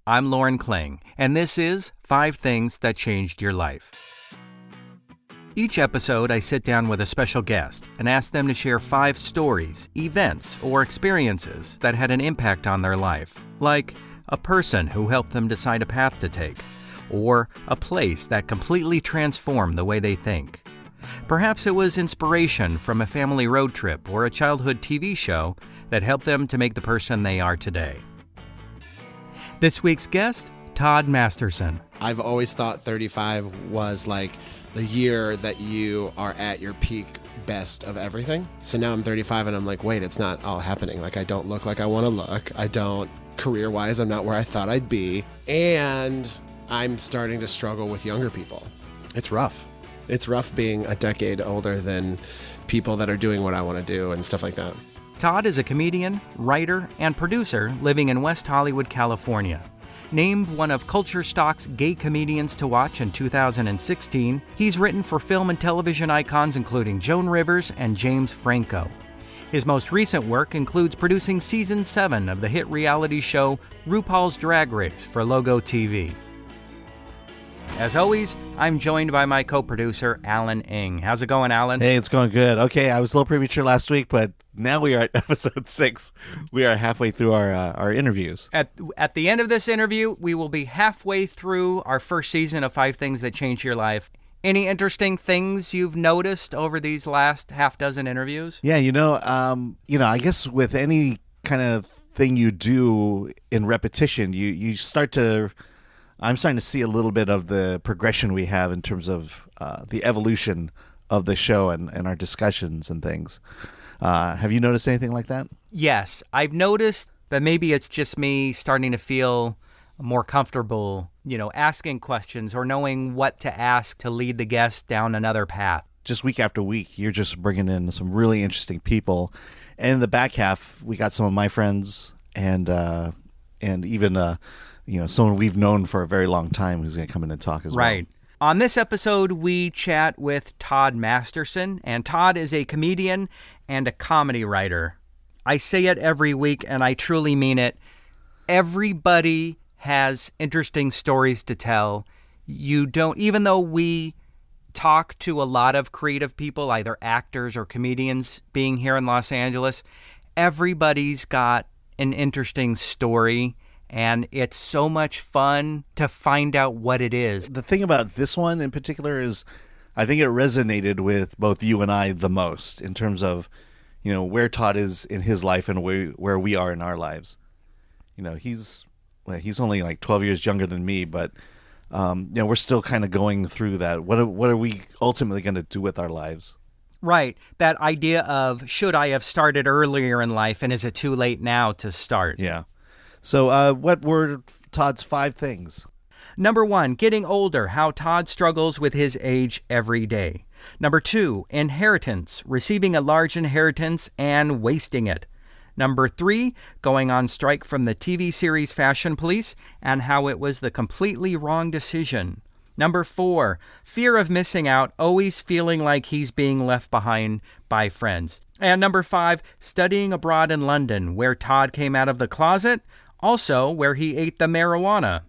I'm Lauren Kling, and this is 5 Things That Changed Your Life. Each episode, I sit down with a special guest and ask them to share 5 stories, events, or experiences that had an impact on their life, like a person who helped them decide a path to take, or a place that completely transformed the way they think. Perhaps it was inspiration from a family road trip or a childhood TV show that helped them to make the person they are today. This week's guest, Todd Masterson. I've always thought 35 was like the year that you are at your peak best of everything. So now I'm 35 and I'm like, wait, it's not all happening. Like, I don't look like I want to look. I don't, career-wise, I'm not where I thought I'd be. And I'm starting to struggle with younger people. It's rough. It's rough being a decade older than people that are doing what I want to do and stuff like that. Todd is a comedian, writer, and producer living in West Hollywood, California. Named one of Culture Stock's Gay Comedians to Watch in 2016, he's written for film and television icons including Joan Rivers and James Franco. His most recent work includes producing Season 7 of the hit reality show RuPaul's Drag Race for Logo TV. As always, I'm joined by my co-producer, Alan Ng. How's it going, Alan? Hey, it's going good. Okay, I was a little premature last week, but now we are at episode 6. We are halfway through our interviews. At the end of this interview, we will be halfway through our first season of 5 Things That Changed Your Life. Any interesting things you've noticed over these last half dozen interviews? Yeah, I guess with any kind of thing you do in repetition, you start to... I'm starting to see a little bit of the progression we have in terms of the evolution of the show and our discussions and things. Have you noticed anything like that? Yes, I've noticed, but maybe it's just me starting to feel more comfortable, asking questions or knowing what to ask to lead the guest down another path. Just week after week, you're just bringing in some really interesting people. And in the back half, we got some of my friends and even... someone we've known for a very long time who's going to come in and talk as well. Right. On this episode, we chat with Todd Masterson, and Todd is a comedian and a comedy writer. I say it every week, and I truly mean it. Everybody has interesting stories to tell. Even though we talk to a lot of creative people, either actors or comedians being here in Los Angeles, everybody's got an interesting story. And it's so much fun to find out what it is. The thing about this one in particular is I think it resonated with both you and I the most in terms of, where Todd is in his life and where we are in our lives. He's only like 12 years younger than me, but we're still kind of going through that. What are we ultimately going to do with our lives? Right. That idea of, should I have started earlier in life, and is it too late now to start? Yeah. So what were Todd's 5 things? Number 1, getting older, how Todd struggles with his age every day. Number 2, inheritance, receiving a large inheritance and wasting it. Number 3, going on strike from the TV series Fashion Police and how it was the completely wrong decision. Number 4, fear of missing out, always feeling like he's being left behind by friends. And number 5, studying abroad in London, where Todd came out of the closet, also where he ate the marijuana.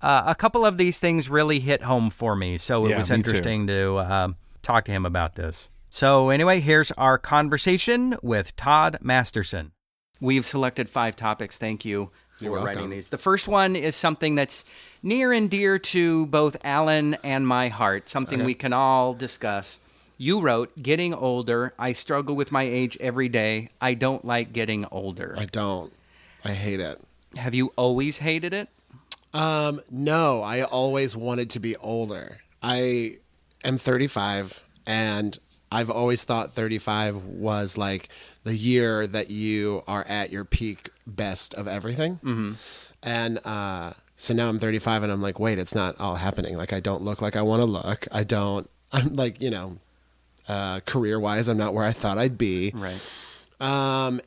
A couple of these things really hit home for me, so it was interesting to talk to him about this. So anyway, here's our conversation with Todd Masterson. We've selected 5 topics. Thank you for writing these. The first one is something that's near and dear to both Alan and my heart, something we can all discuss. You wrote, getting older, I struggle with my age every day. I don't like getting older. I don't. I hate it. Have you always hated it? No, I always wanted to be older. I am 35, and I've always thought 35 was like the year that you are at your peak best of everything. Mm-hmm. And so now I'm 35, and I'm like, wait, it's not all happening. Like, I don't look like I want to look. I'm like, career-wise, I'm not where I thought I'd be. Right.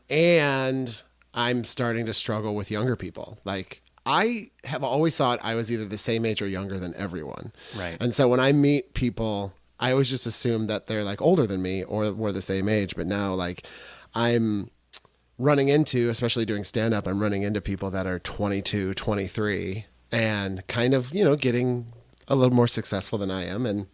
And I'm starting to struggle with younger people. Like, I have always thought I was either the same age or younger than everyone. Right. And so when I meet people, I always just assume that they're like older than me or we're the same age. But now, like, I'm running into, especially doing stand-up, I'm running into people that are 22, 23, and kind of, getting a little more successful than I am. And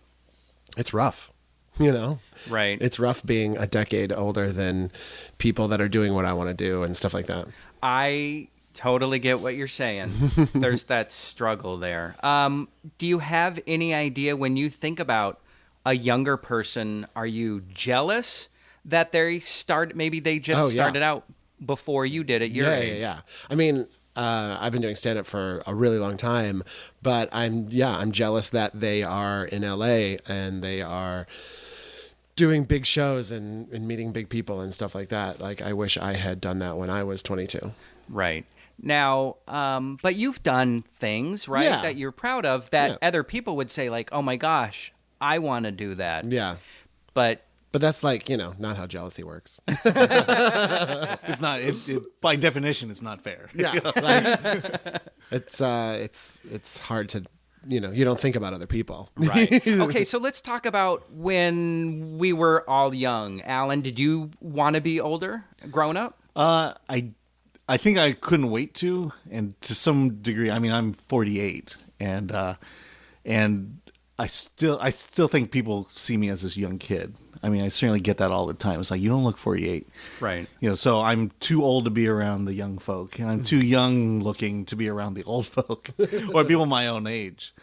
it's rough, Right. It's rough being a decade older than people that are doing what I want to do and stuff like that. I totally get what you're saying. There's that struggle there. Do you have any idea when you think about a younger person, are you jealous that maybe they just started out before you did at your age? Yeah. I mean, I've been doing stand-up for a really long time, but I'm jealous that they are in LA and they are doing big shows and meeting big people and stuff like that. Like, I wish I had done that when I was 22. Right. Now, but you've done things, right, that you're proud of that other people would say, like, oh my gosh, I want to do that. Yeah. But that's like, not how jealousy works. It's not. By definition, it's not fair. Yeah. Like, it's hard to, you don't think about other people. Right. Okay, so let's talk about when we were all young. Alan, did you want to be older, grown up? I think I couldn't wait to, and to some degree, I mean, I'm 48, and I still think people see me as this young kid. I mean, I certainly get that all the time. It's like, you don't look 48. Right. So I'm too old to be around the young folk, and I'm too young looking to be around the old folk or people my own age.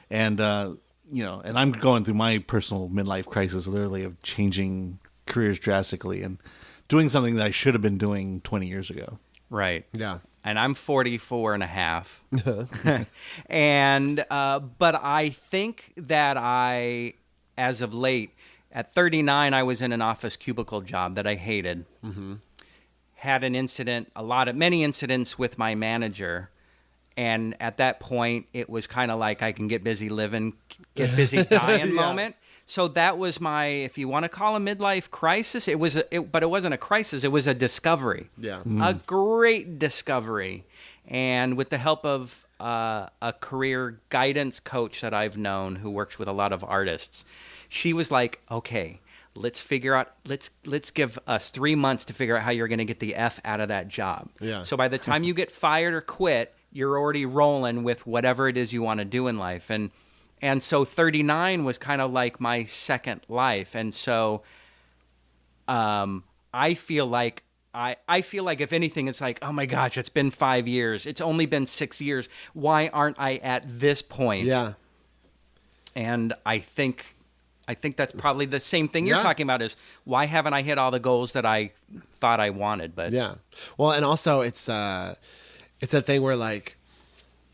And, and I'm going through my personal midlife crisis, literally, of changing careers drastically and doing something that I should have been doing 20 years ago. Right. Yeah. And I'm 44 and a half. And, but I think that as of late, at 39, I was in an office cubicle job that I hated. Mm-hmm. Had many incidents with my manager. And at that point, it was kind of like I can get busy living, get busy dying moment. So that was my, if you want to call a midlife crisis, but it wasn't a crisis. It was a discovery. Yeah. A great discovery. And with the help of a career guidance coach that I've known who works with a lot of artists, she was like, okay, let's give us 3 months to figure out how you're going to get the F out of that job. Yeah. So by the time you get fired or quit, you're already rolling with whatever it is you want to do in life. And so 39 was kind of like my second life. And so I feel like if anything, it's like, oh my gosh, it's been 5 years. It's only been 6 years. Why aren't I at this point? Yeah. And I think that's probably the same thing you're talking about, is why haven't I hit all the goals that I thought I wanted? But yeah. Well, and also it's a thing where, like,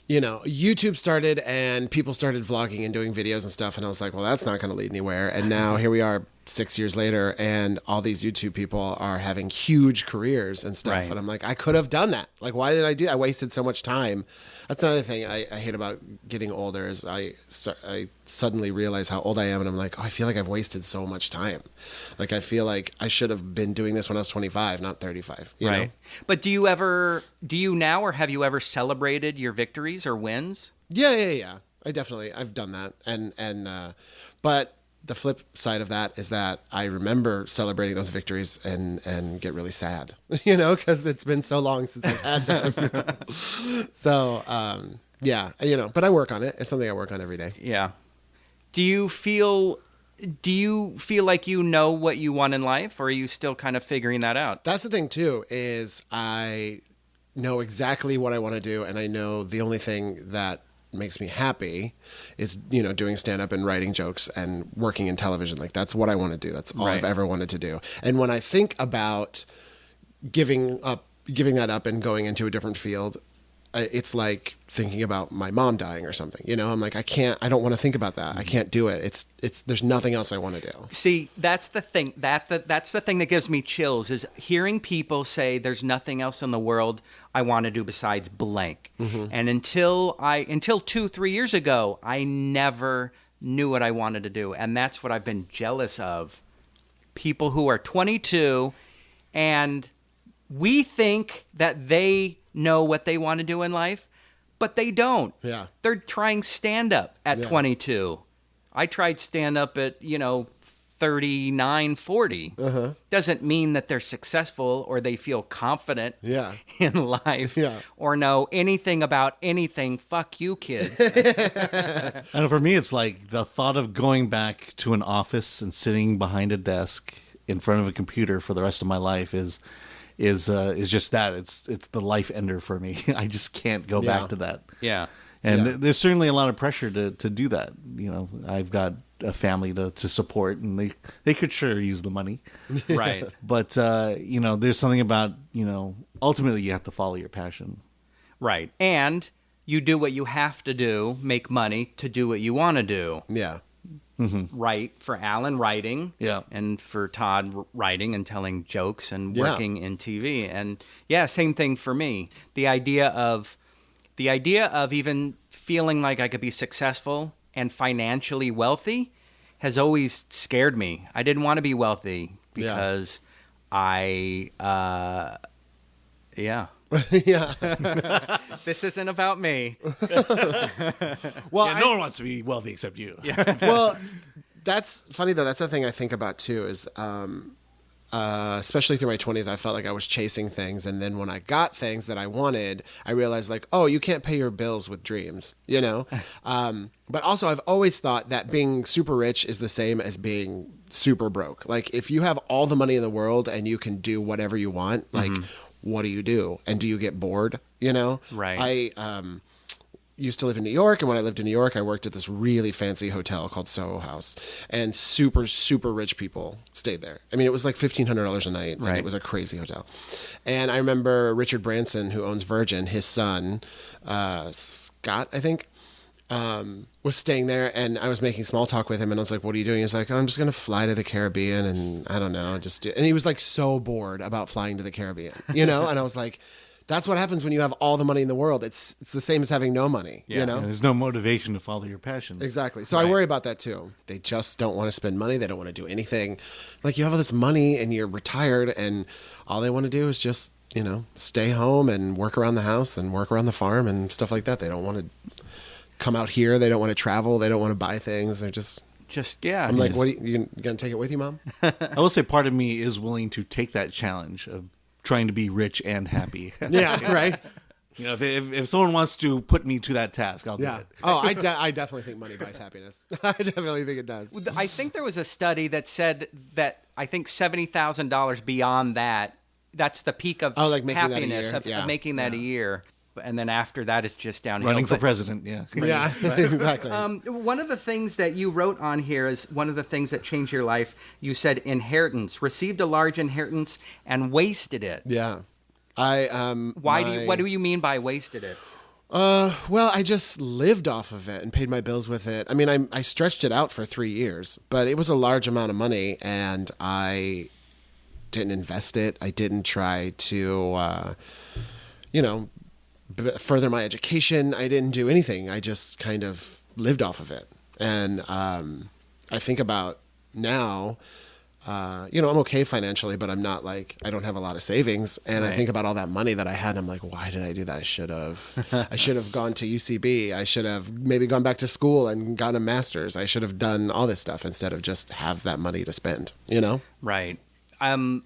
YouTube started and people started vlogging and doing videos and stuff. And I was like, well, that's not going to lead anywhere. And now here we are 6 years later, and all these YouTube people are having huge careers and stuff. Right. And I'm like, I could have done that. Like, why did I do that? I wasted so much time. That's another thing I hate about getting older, is I suddenly realize how old I am, and I'm like, oh, I feel like I've wasted so much time. Like, I feel like I should have been doing this when I was 25, not 35. You know? But do you now, or have you ever celebrated your victories or wins? Yeah. I've done that. But the flip side of that is that I remember celebrating those victories and get really sad, because it's been so long since I've had those. So, but I work on it. It's something I work on every day. Yeah. Do you feel like you know what you want in life, or are you still kind of figuring that out? That's the thing too, is I know exactly what I want to do. And I know the only thing that makes me happy is, doing stand-up and writing jokes and working in television. Like, that's what I want to do. That's all I've ever wanted to do. And when I think about giving that up and going into a different field, it's like thinking about my mom dying or something. I'm like, I don't want to think about that. I can't do it. It's there's nothing else I want to do. See, that's the thing. That's the thing that gives me chills, is hearing people say there's nothing else in the world I want to do besides blank. Mm-hmm. And until 2-3 years ago, I never knew what I wanted to do. And that's what I've been jealous of. People who are 22 and we think that they know what they want to do in life, but they don't. Yeah. They're trying stand-up at 22. I tried stand-up at, 39, 40 doesn't mean that they're successful or they feel confident in life or know anything about anything. Fuck you, kids. And for me, it's like the thought of going back to an office and sitting behind a desk in front of a computer for the rest of my life is just that. It's the life ender for me. I just can't go back to that. Yeah. And there's certainly a lot of pressure to do that. You know, I've got a family to support, and they could sure use the money. Right. But, you know, there's something about, you know, ultimately you have to follow your passion. Right. And you do what you have to do, make money to do what you want to do. Yeah. Mm-hmm. Right. For Alan, writing. Yeah. And for Todd, writing and telling jokes and working in TV. And same thing for me. The idea of even feeling like I could be successful and financially wealthy has always scared me. I didn't want to be wealthy because Yeah. This isn't about me. Well, no one wants to be wealthy except you. Yeah. Well, that's funny though. That's the thing I think about too is, especially through my 20s, I felt like I was chasing things. And then when I got things that I wanted, I realized like, oh, you can't pay your bills with dreams, you know? But also I've always thought that being super rich is the same as being super broke. Like if you have all the money in the world and you can do whatever you want, like what do you do? And do you get bored? You know? Right. I used to live in New York, and when I lived in New York, I worked at this really fancy hotel called Soho House, and super, super rich people stayed there. I mean, it was like $1,500 a night, and it was a crazy hotel. And I remember Richard Branson, who owns Virgin, his son, Scott, I think, was staying there, and I was making small talk with him, and I was like, what are you doing? He's like, oh, I'm just going to fly to the Caribbean, and I don't know, and he was like so bored about flying to the Caribbean, you know? And I was like, that's what happens when you have all the money in the world. It's the same as having no money, you know? And there's no motivation to follow your passions. Exactly. So I worry about that too. They just don't want to spend money. They don't want to do anything. Like you have all this money and you're retired and all they want to do is just, you know, stay home and work around the house and work around the farm and stuff like that. They don't want to come out here. They don't want to travel. They don't want to buy things. They're just I'm like, what are you going to take it with you, Mom? I will say part of me is willing to take that challenge of trying to be rich and happy. Yeah, right. You know, if someone wants to put me to that task, I'll do it. Oh, I definitely think money buys happiness. I definitely think it does. I think there was a study that said that I think $70,000 beyond that, that's the peak of happiness of making that a year. And then after that, it's just downhill. Running for president, yeah. Yeah, exactly. One of the things that you wrote on here is one of the things that changed your life. You said inheritance, received a large inheritance and wasted it. Yeah. What do you mean by wasted it? Well, I just lived off of it and paid my bills with it. I mean, I stretched it out for 3 years, but it was a large amount of money and I didn't invest it. I didn't try to, further my education. I didn't do anything. I just kind of lived off of it. And I think about now, I'm okay financially, but I'm not like, I don't have a lot of savings. And I think about all that money that I had. I'm like, why did I do that? I should have gone to UCB. I should have maybe gone back to school and gotten a master's. I should have done all this stuff instead of just have that money to spend, you know? Right. When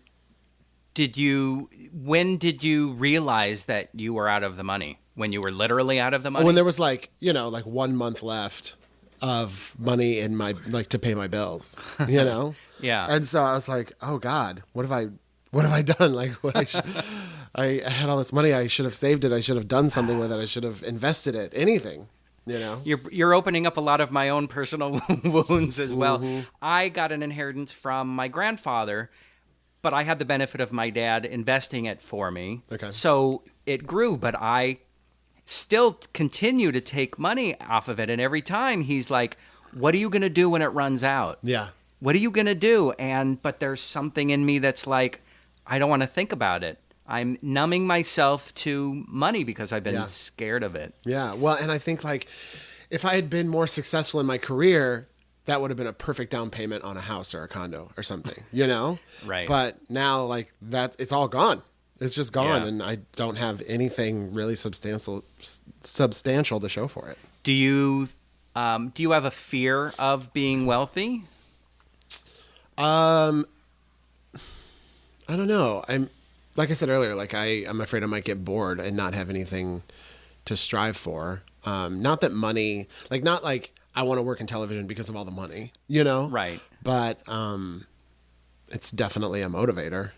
did you realize that you were out of the money? When you were literally out of the money? When there was like 1 month left of money in my, to pay my bills, you know? Yeah. And so I was like, oh God, what have I done? Like I had all this money. I should have saved it. I should have done something with it. I should have invested it, anything. You know, you're opening up a lot of my own personal wounds as well. Mm-hmm. I got an inheritance from my grandfather, but I had the benefit of my dad investing it for me. Okay. So it grew, but I still continue to take money off of it. And every time he's like, what are you going to do when it runs out? Yeah. What are you going to do? But there's something in me that's like, I don't want to think about it. I'm numbing myself to money because I've been scared of it. Yeah. Well, and I think if I had been more successful in my career, that would have been a perfect down payment on a house or a condo or something, you know? Right. But now it's all gone. It's just gone. And I don't have anything really substantial to show for it. Do you have a fear of being wealthy? I don't know. Like I said earlier, like I'm afraid I might get bored and not have anything to strive for. Not that money, like not like I want to work in television because of all the money, you know? Right. But it's definitely a motivator.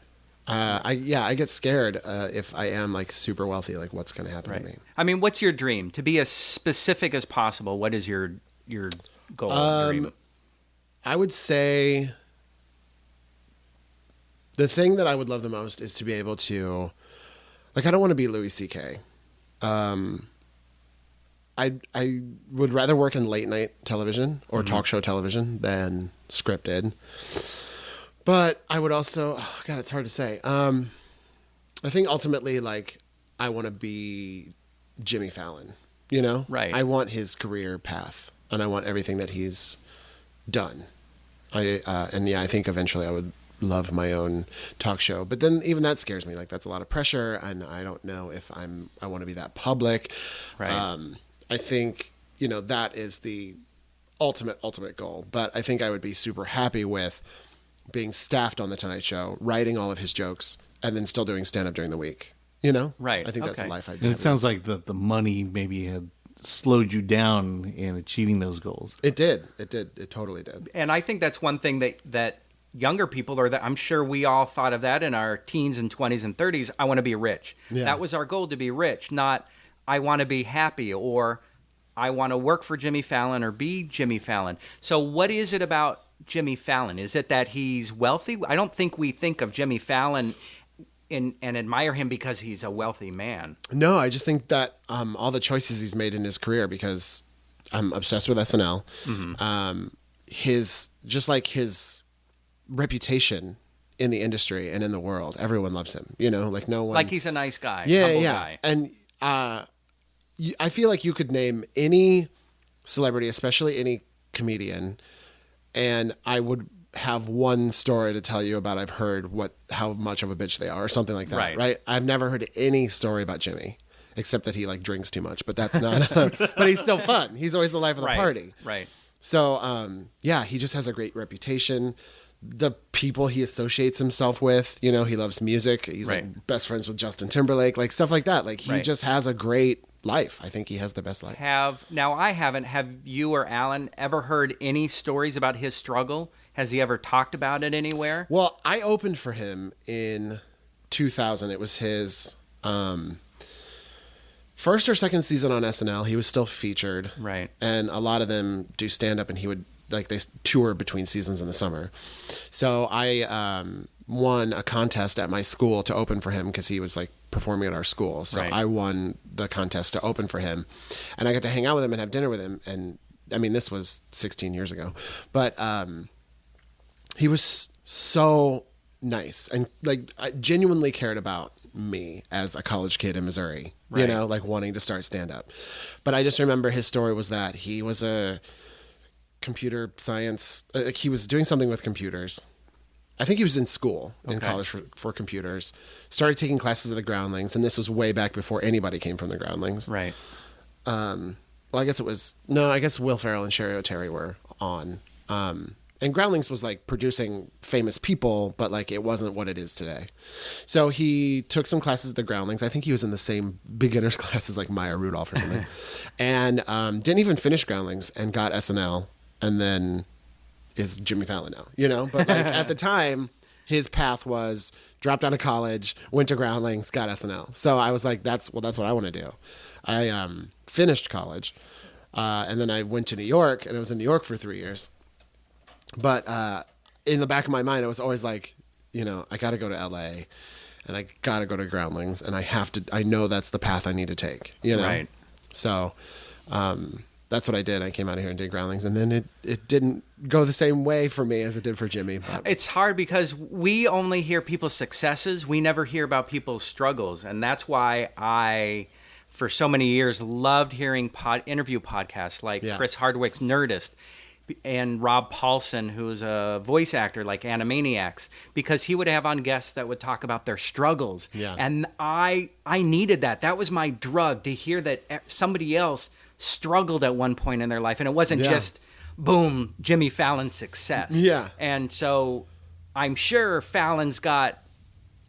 I get scared if I am like super wealthy, like what's going to happen to me. I mean, what's your dream? To be as specific as possible, what is your goal, dream? I would say the thing that I would love the most is to be able to, like, I don't want to be Louis C.K. I would rather work in late night television or talk show television than scripted. But I would also, God, it's hard to say. I think ultimately, like, I want to be Jimmy Fallon, you know? Right. I want his career path, and I want everything that he's done. I think eventually I would love my own talk show. But then even that scares me. Like, that's a lot of pressure, and I don't know if I want to be that public. Right. I think, you know, that is the ultimate goal. But I think I would be super happy with being staffed on The Tonight Show, writing all of his jokes, and then still doing stand-up during the week. You know? Right. I think that's a life I'd And it sounds like the money maybe had slowed you down in achieving those goals. It did. It totally did. And I think that's one thing that younger people, or that I'm sure we all thought of that in our teens and 20s and 30s. I want to be rich. Yeah. That was our goal, to be rich, not I want to be happy or I want to work for Jimmy Fallon or be Jimmy Fallon. So what is it about Jimmy Fallon? Is it that he's wealthy? I don't think we think of Jimmy Fallon and admire him because he's a wealthy man. No, I just think that all the choices he's made in his career, because I'm obsessed with SNL. Mm-hmm. His reputation in the industry and in the world, everyone loves him. You know, like no one. Like he's a nice guy, yeah, humble yeah. guy. And I feel like you could name any celebrity, especially any comedian, and I would have one story to tell you about. I've heard how much of a bitch they are, or something like that. Right? I've never heard any story about Jimmy, except that he like drinks too much. But that's not. But he's still fun. He's always the life of the party. Right. So he just has a great reputation. The people he associates himself with, you know, he loves music. He's like best friends with Justin Timberlake, like stuff like that. Like he just has a great life. I think he has the best life. I haven't. Have you or Alan ever heard any stories about his struggle? Has he ever talked about it anywhere? Well, I opened for him in 2000. It was his first or second season on SNL. He was still featured. Right. And a lot of them do stand up, and he would, like, they tour between seasons in the summer. So I won a contest at my school to open for him because he was like performing at our school. So I won the contest to open for him, and I got to hang out with him and have dinner with him. And I mean, this was 16 years ago, but he was so nice and like genuinely cared about me as a college kid in Missouri, you know, like wanting to start stand up. But I just remember his story was that he was a computer science, like he was doing something with computers. I think he was in school in college for computers, started taking classes at the Groundlings. And this was way back before anybody came from the Groundlings. Right. Well, I guess Will Ferrell and Sherry O'Terry were on. And Groundlings was like producing famous people, but like it wasn't what it is today. So he took some classes at the Groundlings. I think he was in the same beginner's classes like Maya Rudolph or something. And didn't even finish Groundlings and got SNL, and then is Jimmy Fallon now, you know? But like at the time, his path was dropped out of college, went to Groundlings, got SNL. So I was like, that's what I want to do. I finished college, and then I went to New York, and I was in New York for 3 years. But in the back of my mind, I was always like, you know, I got to go to LA, and I got to go to Groundlings, and I know that's the path I need to take, you know? Right. So that's what I did. I came out here and did Groundlings, and then it didn't go the same way for me as it did for Jimmy. But it's hard because we only hear people's successes. We never hear about people's struggles, and that's why I, for so many years, loved hearing interview podcasts like Chris Hardwick's Nerdist, and Rob Paulson, who's a voice actor like Animaniacs, because he would have on guests that would talk about their struggles. Yeah. And I needed that. That was my drug, to hear that somebody else struggled at one point in their life. And it wasn't just, boom, Jimmy Fallon's success. Yeah. And so I'm sure Fallon's got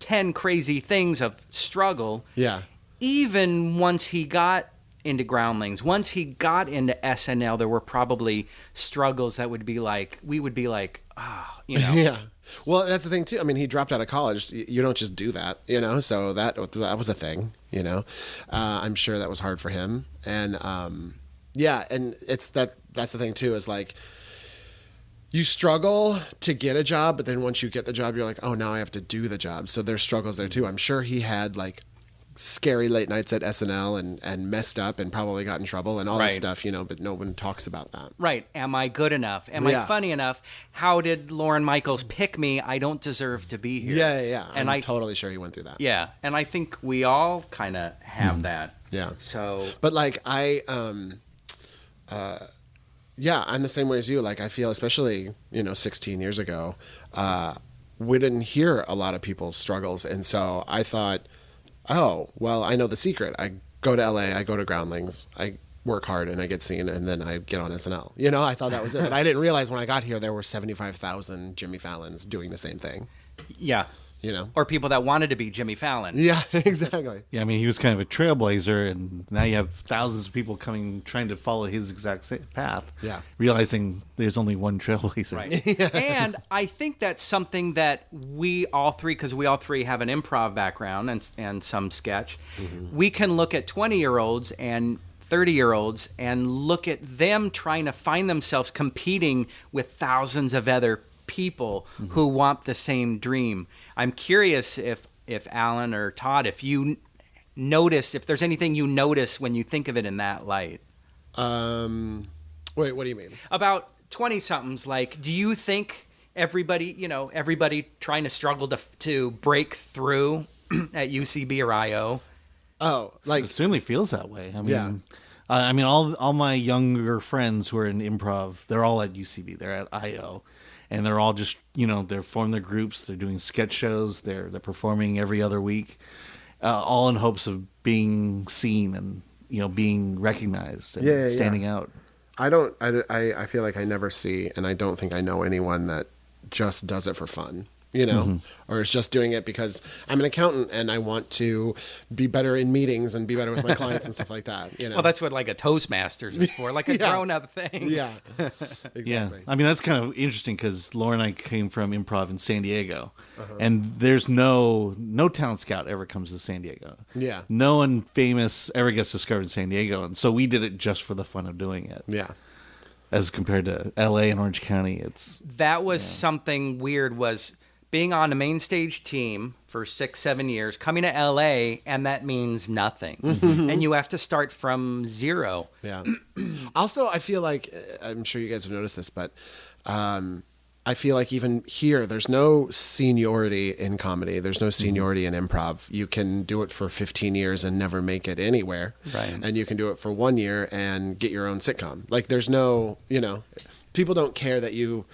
10 crazy things of struggle. Yeah. Even once he got into Groundlings, once he got into SNL, there were probably struggles that would be like, we would be like, oh, you know. Yeah. Well, that's the thing too. I mean, he dropped out of college. You don't just do that, you know. So that was a thing, you know. I'm sure that was hard for him, and yeah, and it's that's the thing too. Is like you struggle to get a job, but then once you get the job, you're like, oh, now I have to do the job. So there's struggles there too. I'm sure he had like scary late nights at SNL and messed up and probably got in trouble and all this stuff, you know, but no one talks about that. Right. Am I good enough? Am I funny enough? How did Lorne Michaels pick me? I don't deserve to be here. Yeah. And I'm totally sure he went through that. Yeah. And I think we all kind of have that. Yeah. So. But like yeah, I'm the same way as you. Like I feel, especially, you know, 16 years ago, we didn't hear a lot of people's struggles. And so I thought, oh, well, I know the secret. I go to LA, I go to Groundlings, I work hard and I get seen, and then I get on SNL. You know, I thought that was it. But I didn't realize when I got here there were 75,000 Jimmy Fallons doing the same thing. Yeah. You know? Or people that wanted to be Jimmy Fallon. Yeah, exactly. Yeah, I mean, he was kind of a trailblazer, and now you have thousands of people trying to follow his exact same path. Yeah. Realizing there's only one trailblazer. Right. And I think that's something that we all three, because we all three have an improv background and some sketch, we can look at 20-year-olds and 30-year-olds and look at them trying to find themselves competing with thousands of other people who want the same dream. I'm curious if Alan or Todd, if you notice, if there's anything you notice when you think of it in that light. Wait, what do you mean? About 20-somethings, like, do you think everybody trying to struggle to break through at UCB or IO? Oh, like It certainly feels that way. I mean, Yeah. I mean, all my younger friends who are in improv, they're all at UCB. They're at IO. And they're all just, you know, they're forming their groups. They're doing sketch shows. They're performing every other week, all in hopes of being seen and, you know, being recognized and standing out. I feel like I never see, and I don't think I know anyone that just does it for fun, you know, or is just doing it because I'm an accountant and I want to be better in meetings and be better with my clients and stuff like that, you know. Well, that's what like a Toastmasters is for, like a grown-up thing. Yeah, exactly. Yeah, I mean, that's kind of interesting because Laura and I came from improv in San Diego, and there's no talent scout ever comes to San Diego. Yeah. No one famous ever gets discovered in San Diego, and so we did it just for the fun of doing it. Yeah. As compared to LA and Orange County, That was something weird, was being on a main stage team for 6-7 years, coming to LA, and that means nothing. And you have to start from zero. Yeah. Also, I feel like, I'm sure you guys have noticed this, but I feel like even here, there's no seniority in comedy. There's no seniority in improv. You can do it for 15 years and never make it anywhere. Right. And you can do it for 1 year and get your own sitcom. Like, there's no, you know, people don't care that you...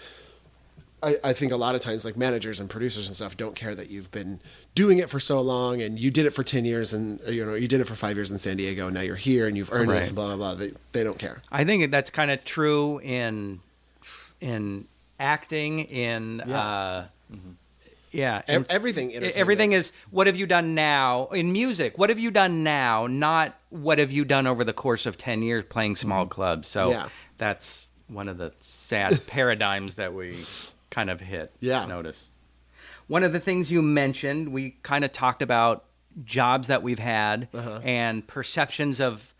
I think a lot of times, like, managers and producers and stuff don't care that you've been doing it for so long and you did it for 10 years and, you know, you did it for 5 years in San Diego and now you're here and you've earned this and blah, blah, blah. They don't care. I think that's kind of true in acting, Everything. Everything is, what have you done now? In music, what have you done now? Not what have you done over the course of 10 years playing small clubs. So that's one of the sad paradigms that we kind of notice. One of the things you mentioned, we kind of talked about jobs that we've had and perceptions of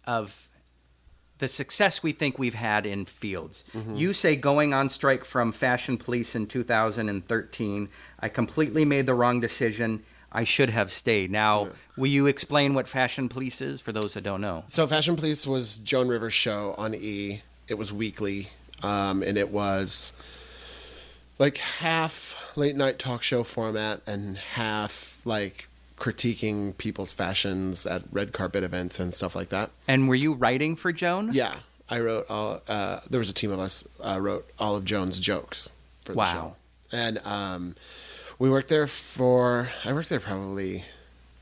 the success we think we've had in fields. You say going on strike from Fashion Police in 2013, I completely made the wrong decision. I should have stayed. Now, will you explain what Fashion Police is for those that don't know? So Fashion Police was Joan Rivers' show on E! It was weekly, and it was like half late night talk show format and half like critiquing people's fashions at red carpet events and stuff like that. And were you writing for Joan? Yeah, I wrote all. There was a team of us wrote all of Joan's jokes for the show. And we worked there I worked there probably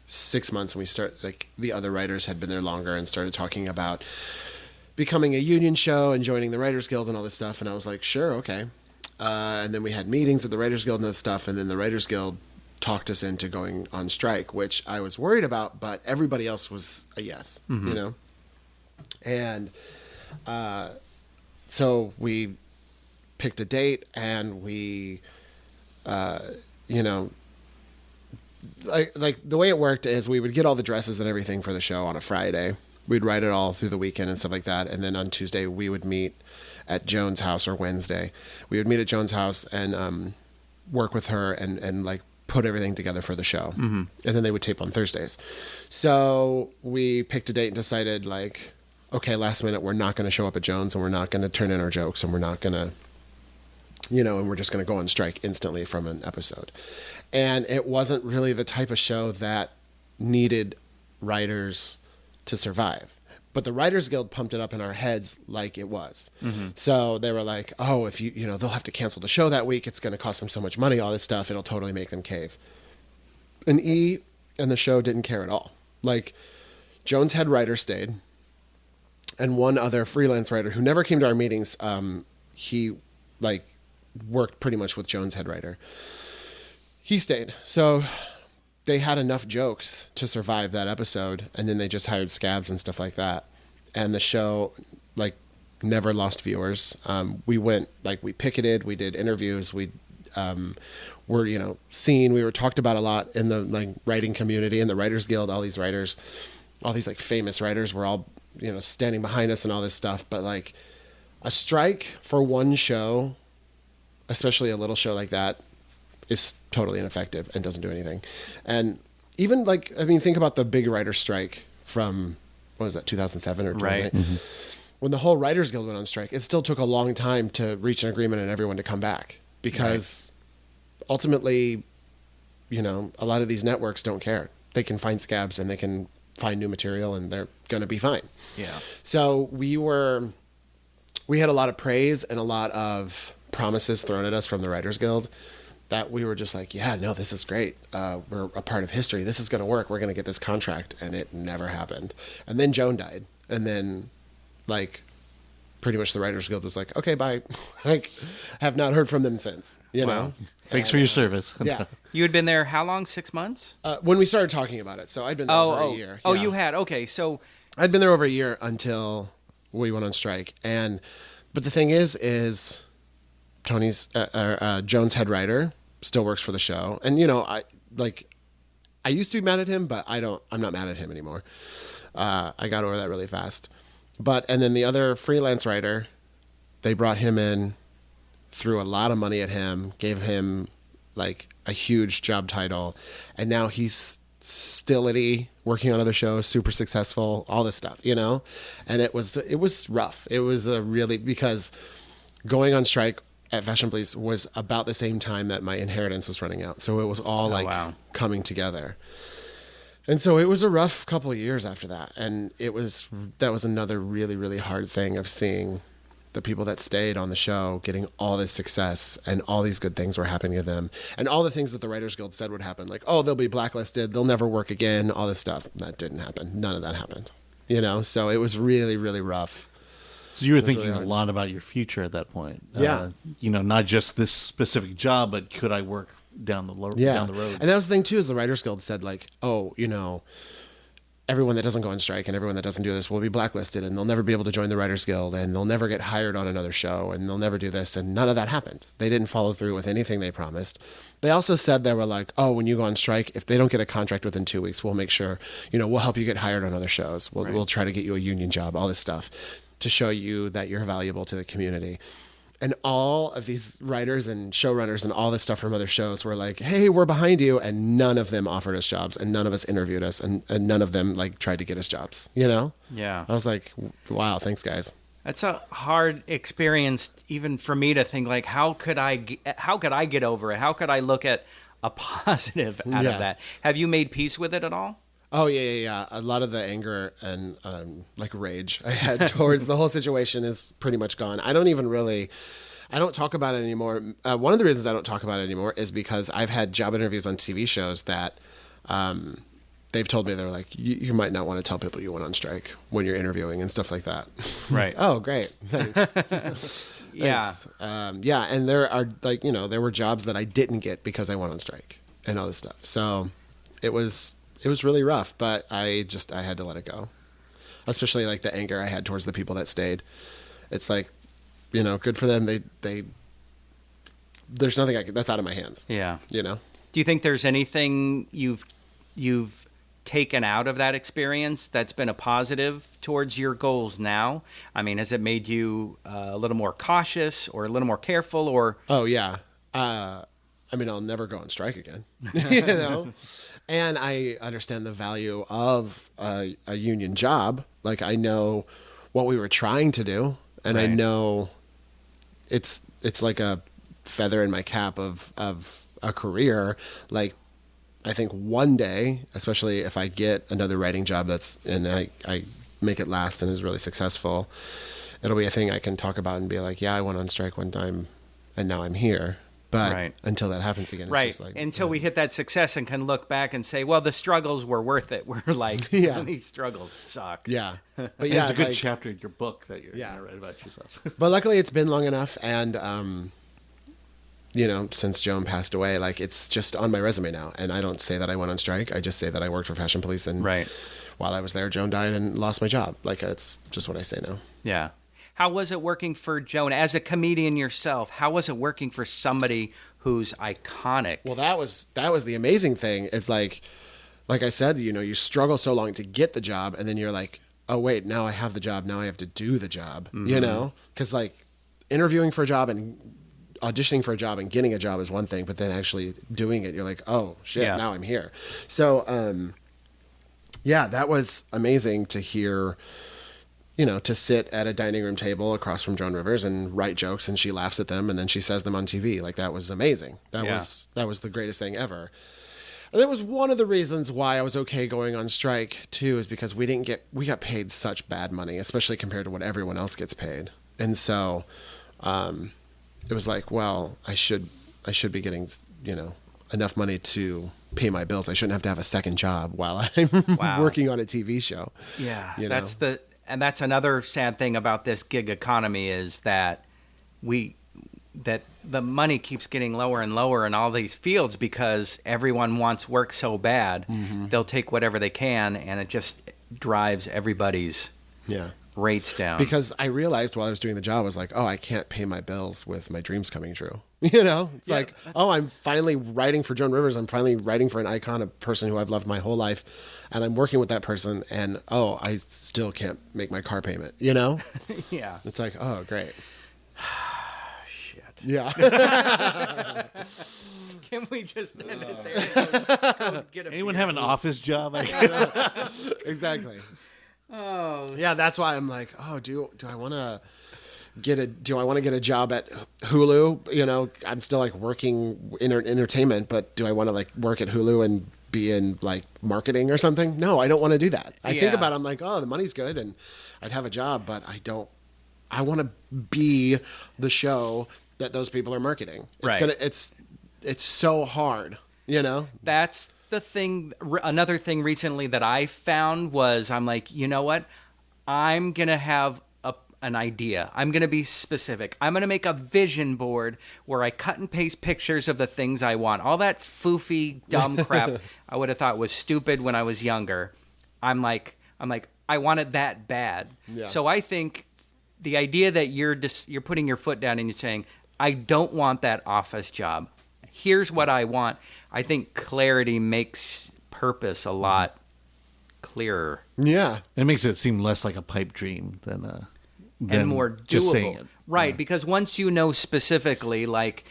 6 months, and we started, like, the other writers had been there longer and started talking about becoming a union show and joining the Writers Guild and all this stuff. And I was like, sure, okay. And then we had meetings at the Writers Guild and that stuff. And then the Writers Guild talked us into going on strike, which I was worried about, but everybody else was a yes, you know? And so we picked a date, and we, you know, like the way it worked is we would get all the dresses and everything for the show on a Friday. We'd write it all through the weekend and stuff like that. And then on Tuesday we would meet at Joan's house, or Wednesday we would meet at Joan's house and work with her and like put everything together for the show. And then they would tape on Thursdays. So we picked a date and decided, like, okay, last minute, we're not going to show up at Joan's, and we're not going to turn in our jokes, and we're not going to, you know, and we're just going to go on strike instantly from an episode. And it wasn't really the type of show that needed writers to survive. But the Writers Guild pumped it up in our heads like it was. So they were like, oh, if you know, they'll have to cancel the show that week. It's going to cost them so much money, all this stuff. It'll totally make them cave. And E and the show didn't care at all. Like, Joan's head writer stayed, and one other freelance writer who never came to our meetings, he, like, worked pretty much with Joan's head writer. He stayed. So they had enough jokes to survive that episode, and then they just hired scabs and stuff like that. And the show, like, never lost viewers. We went, like, we picketed, we did interviews, we were, you know, seen, we were talked about a lot in the, like, writing community, in the Writers Guild. All these writers, all these, like, famous writers were all, you know, standing behind us and all this stuff. But, like, a strike for one show, especially a little show like that, is totally ineffective and doesn't do anything. And even, like, I mean, think about the big writer strike from, what was that, 2007 or 2008? Right. When the whole Writers Guild went on strike, it still took a long time to reach an agreement and everyone to come back, because ultimately, you know, a lot of these networks don't care. They can find scabs and they can find new material, and they're going to be fine. Yeah. So we had a lot of praise and a lot of promises thrown at us from the Writers Guild that we were just like, yeah, no, this is great. We're a part of history. This is going to work. We're going to get this contract. And it never happened. And then Joan died. And then, like, pretty much the Writers Guild was like, okay, bye. Like, have not heard from them since, you know? Thanks for your service. Yeah. You had been there how long? 6 months? When we started talking about it. So I'd been there over a year. Oh, you had. Okay, so I'd been there over a year until we went on strike. But the thing is Tony's, Joan's head writer still works for the show. And, you know, I used to be mad at him, but I'm not mad at him anymore. I got over that really fast. And then the other freelance writer, they brought him in, threw a lot of money at him, gave him, like, a huge job title. And now he's still at E, working on other shows, super successful, all this stuff, you know? And it was rough. It was because going on strike at Fashion Police was about the same time that my inheritance was running out. So it was all coming together. And so it was a rough couple of years after that. And that was another really, really hard thing of seeing the people that stayed on the show getting all this success and all these good things were happening to them. And all the things that the Writers Guild said would happen, like, oh, they'll be blacklisted, they'll never work again, all this stuff. That didn't happen. None of that happened, you know? So it was really, really rough. So you were thinking a lot about your future at that point. Yeah. You know, not just this specific job, but could I work down the road? And that was the thing, too, is the Writers Guild said, like, oh, you know, everyone that doesn't go on strike and everyone that doesn't do this will be blacklisted, and they'll never be able to join the Writers Guild, and they'll never get hired on another show, and they'll never do this. And none of that happened. They didn't follow through with anything they promised. They also said, they were like, oh, when you go on strike, if they don't get a contract within 2 weeks, we'll make sure, you know, we'll help you get hired on other shows. We'll try to get you a union job, all this stuff, to show you that you're valuable to the community. And all of these writers and showrunners and all this stuff from other shows were like, hey, we're behind you. And none of them offered us jobs, and none of us interviewed us, and none of them, like, tried to get us jobs, you know? Yeah. I was like, wow, thanks, guys. That's a hard experience, even for me, to think, like, how could I get over it? How could I look at a positive out of that? Have you made peace with it at all? Oh, yeah. A lot of the anger and, like, rage I had towards the whole situation is pretty much gone. I don't talk about it anymore. One of the reasons I don't talk about it anymore is because I've had job interviews on TV shows that they've told me, they're like, you might not want to tell people you went on strike when you're interviewing and stuff like that. Right. Oh, great. Thanks. Yeah. Yeah, and there are like, there were jobs that I didn't get because I went on strike and all this stuff. So it was really rough, but I had to let it go. Especially like the anger I had towards the people that stayed. It's like, good for them. They there's nothing that's out of my hands. Yeah. Do you think there's anything you've taken out of that experience that's been a positive towards your goals now? I mean, has it made you a little more cautious or a little more careful, or? Oh yeah. I mean, I'll never go on strike again, and I understand the value of a union job. Like, I know what we were trying to do, and right. I know it's like a feather in my cap of a career. Like, I think one day, especially if I get another writing job and I make it last and is really successful, it'll be a thing I can talk about and be like, yeah, I went on strike one time and now I'm here. But right. Until that happens again, it's right. just like... Until we hit that success and can look back and say, well, the struggles were worth it. We're like, these struggles suck. Yeah. But it's a good chapter in your book that you're going to write about yourself. But luckily it's been long enough, and since Joan passed away, like, it's just on my resume now. And I don't say that I went on strike. I just say that I worked for Fashion Police. And while I was there, Joan died and lost my job. Like, it's just what I say now. Yeah. How was it working for Joan as a comedian yourself? How was it working for somebody who's iconic? Well, that was the amazing thing. It's like I said, you struggle so long to get the job, and then you're like, oh wait, now I have the job. Now I have to do the job. Mm-hmm. Because like interviewing for a job and auditioning for a job and getting a job is one thing, but then actually doing it, you're like, oh shit, now I'm here. So, that was amazing to hear, to sit at a dining room table across from Joan Rivers and write jokes, and she laughs at them and then she says them on TV. Like, that was amazing. That was the greatest thing ever. And that was one of the reasons why I was okay going on strike too, is because we got paid such bad money, especially compared to what everyone else gets paid. And so, it was like, well, I should be getting, enough money to pay my bills. I shouldn't have to have a second job while I'm working on a TV show. Yeah, that's another sad thing about this gig economy, is that the money keeps getting lower and lower in all these fields because everyone wants work so bad. Mm-hmm. They'll take whatever they can, and it just drives everybody's rates down. Because I realized while I was doing the job, I was like, oh, I can't pay my bills with my dreams coming true. It's like, oh, I'm finally writing for Joan Rivers. I'm finally writing for an icon, a person who I've loved my whole life. And I'm working with that person, and I still can't make my car payment, Yeah. It's like, oh, great. Shit. Yeah. Can we just end it there? Anyone have an office job? Exactly. Oh. Yeah, that's why I'm like, oh, do I want to get a job at Hulu? I'm still like working in entertainment, but do I want to like work at Hulu and be in like marketing or something? No, I don't want to do that. I think about it, I'm like, oh, the money's good and I'd have a job, but I want to be the show that those people are marketing. It's so hard, That's the thing. Another thing recently that I found was, I'm like, you know what? I'm going to have an idea. I'm going to be specific. I'm going to make a vision board where I cut and paste pictures of the things I want. All that foofy, dumb crap I would have thought was stupid when I was younger. I'm like, I want it that bad. Yeah. So I think the idea that you're putting your foot down and you're saying, I don't want that office job. Here's what I want. I think clarity makes purpose a lot clearer. Yeah. It makes it seem less like a pipe dream than more doable. Just saying it. Right, because once you know specifically, like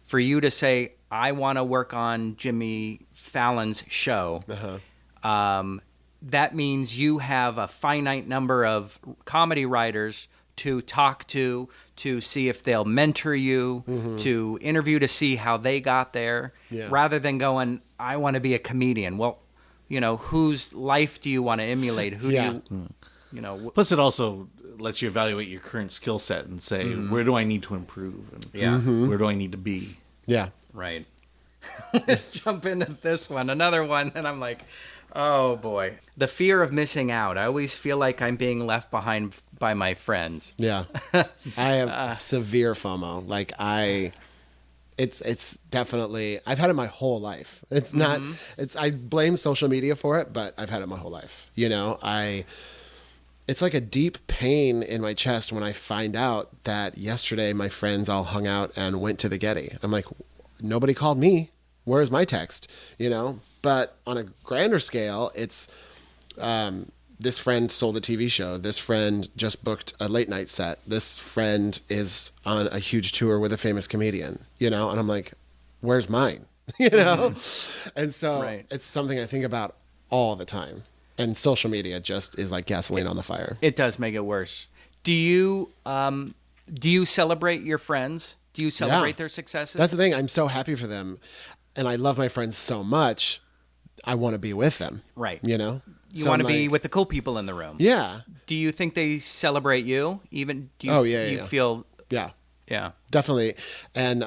for you to say, I want to work on Jimmy Fallon's show, that means you have a finite number of comedy writers to talk to see if they'll mentor you, to interview to see how they got there, rather than going, I want to be a comedian. Well, whose life do you want to emulate? Who do you... Plus, it also lets you evaluate your current skill set and say, where do I need to improve? And where do I need to be? Yeah. Right. Let's jump into this one. Another one. And I'm like, Oh, boy. The fear of missing out. I always feel like I'm being left behind by my friends. Yeah. I have severe FOMO. Like it's definitely, I've had it my whole life. It's not, I blame social media for it, but I've had it my whole life. You know, it's like a deep pain in my chest when I find out that yesterday my friends all hung out and went to the Getty. I'm like, nobody called me. Where's my text? You know, but on a grander scale, it's, this friend sold a TV show. This friend just booked a late night set. This friend is on a huge tour with a famous comedian, you know? And I'm like, where's mine? You know? And so it's something I think about all the time. And social media just is like gasoline on the fire. It does make it worse. Do you celebrate your friends? Do you celebrate their successes? That's the thing. I'm so happy for them. And I love my friends so much. I want to be with them. Right. You know? You want to be with the cool people in the room. Yeah. Do you think they celebrate you? Even do you, you feel? Yeah. Yeah. Definitely. And